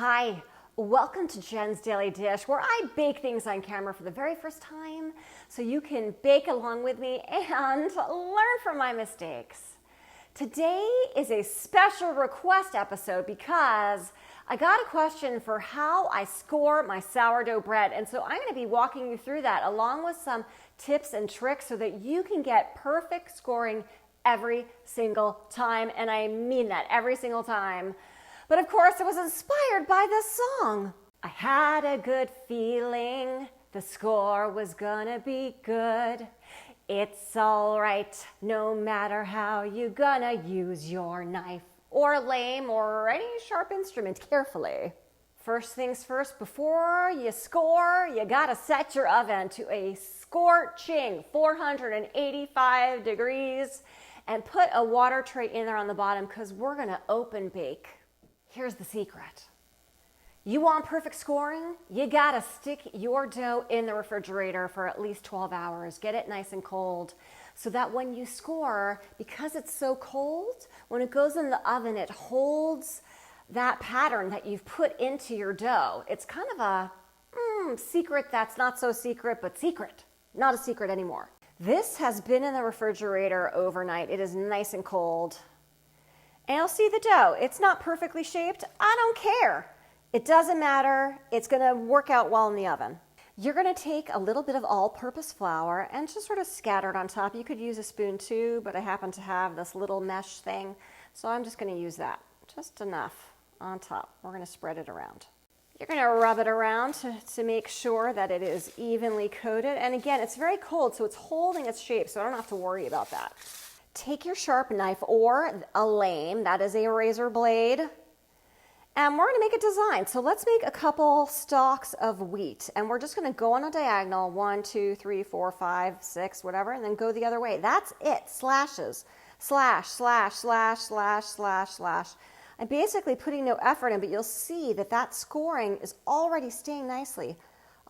Hi, welcome to Jen's Daily Dish, where I bake things on camera for the very first time so you can bake along with me and learn from my mistakes. Today is a special request episode because I got a question for how I score my sourdough bread, and so I'm going to be walking you through that along with some tips and tricks so that you can get perfect scoring every single time, and I mean that every single time. But of course, it was inspired by this song. I had a good feeling the score was gonna be good. It's all right, no matter how you gonna use your knife or lame or any sharp instrument carefully. First things first, before you score, you gotta set your oven to a scorching 485 degrees and put a water tray in there on the bottom because we're gonna open bake. Here's the secret. You want perfect scoring? You gotta stick your dough in the refrigerator for at least 12 hours. Get it nice and cold so that when you score, because it's so cold, when it goes in the oven, it holds that pattern that you've put into your dough. It's kind of a secret that's not so secret, but secret. Not a secret anymore. This has been in the refrigerator overnight. It is nice and cold. And you'll see the dough. It's not perfectly shaped. I don't care. It doesn't matter. It's going to work out well in the oven. You're going to take a little bit of all-purpose flour and just sort of scatter it on top. You could use a spoon too, but I happen to have this little mesh thing, so I'm just going to use that. Just enough on top. We're going to spread it around. You're going to rub it around to make sure that it is evenly coated. And again, it's very cold, so it's holding its shape, so I don't have to worry about that. Take your sharp knife or a lame, that is a razor blade, and we're going to make a design. So let's make a couple stalks of wheat, and we're just going to go on a diagonal, 1, 2, 3, 4, 5, 6, whatever, and then go the other way. That's it. Slashes. Slash, slash, slash, slash, slash, slash. I'm basically putting no effort in, but you'll see that that scoring is already staying nicely.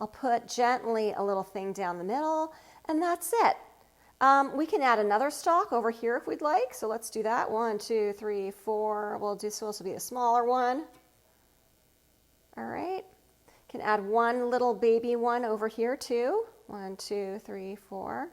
I'll put gently a little thing down the middle, and that's it. We can add another stalk over here if we'd like. So let's do that. 1, 2, 3, 4. We'll do so. This will be a smaller one. All right. Can add one little baby one over here too. 1, 2, 3, 4.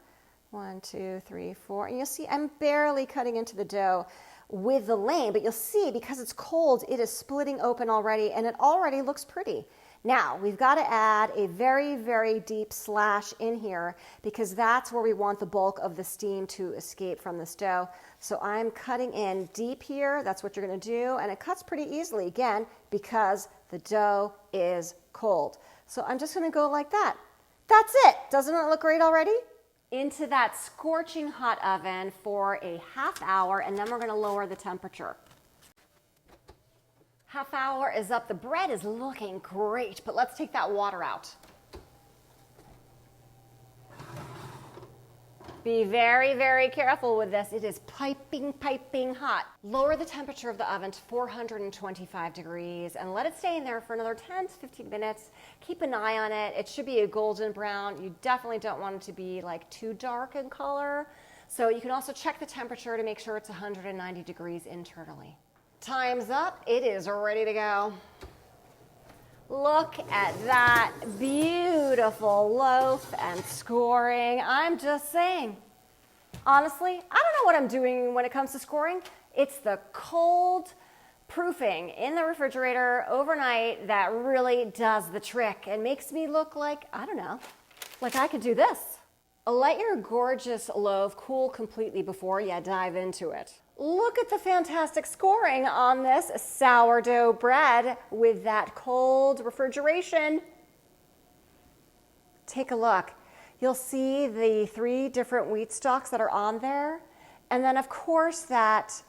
1, 2, 3, 4. And you'll see I'm barely cutting into the dough with the lame, but you'll see because it's cold, it is splitting open already, and it already looks pretty. Now, we've got to add a very, very deep slash in here because that's where we want the bulk of the steam to escape from this dough. So I'm cutting in deep here. That's what you're going to do. And it cuts pretty easily, again, because the dough is cold. So I'm just going to go like that. That's it. Doesn't it look great already? Into that scorching hot oven for a half hour, and then we're going to lower the temperature. Half hour is up. The bread is looking great, but let's take that water out. Be very, very careful with this. It is piping hot. Lower the temperature of the oven to 425 degrees and let it stay in there for another 10 to 15 minutes. Keep an eye on it. It should be a golden brown. You definitely don't want it to be like too dark in color. So you can also check the temperature to make sure it's 190 degrees internally. Time's up. It is ready to go. Look at that beautiful loaf and scoring. I'm just saying, honestly, I don't know what I'm doing when it comes to scoring. It's the cold proofing in the refrigerator overnight that really does the trick and makes me look like, I don't know, like I could do this. Let your gorgeous loaf cool completely before you dive into it. Look at the fantastic scoring on this sourdough bread with that cold refrigeration. Take a look. You'll see the 3 different wheat stalks that are on there. And then, of course, that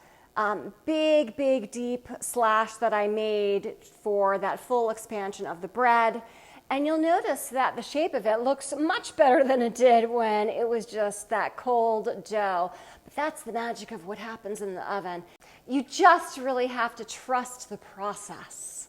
big, deep slash that I made for that full expansion of the bread. And you'll notice that the shape of it looks much better than it did when it was just that cold dough. But that's the magic of what happens in the oven. You just really have to trust the process.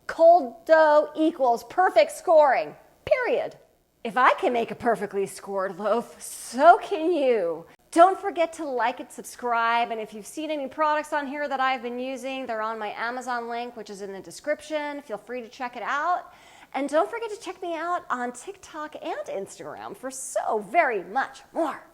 Cold dough equals perfect scoring, period. If I can make a perfectly scored loaf, so can you. Don't forget to like and subscribe. And if you've seen any products on here that I've been using, they're on my Amazon link, which is in the description. Feel free to check it out. And don't forget to check me out on TikTok and Instagram for so very much more.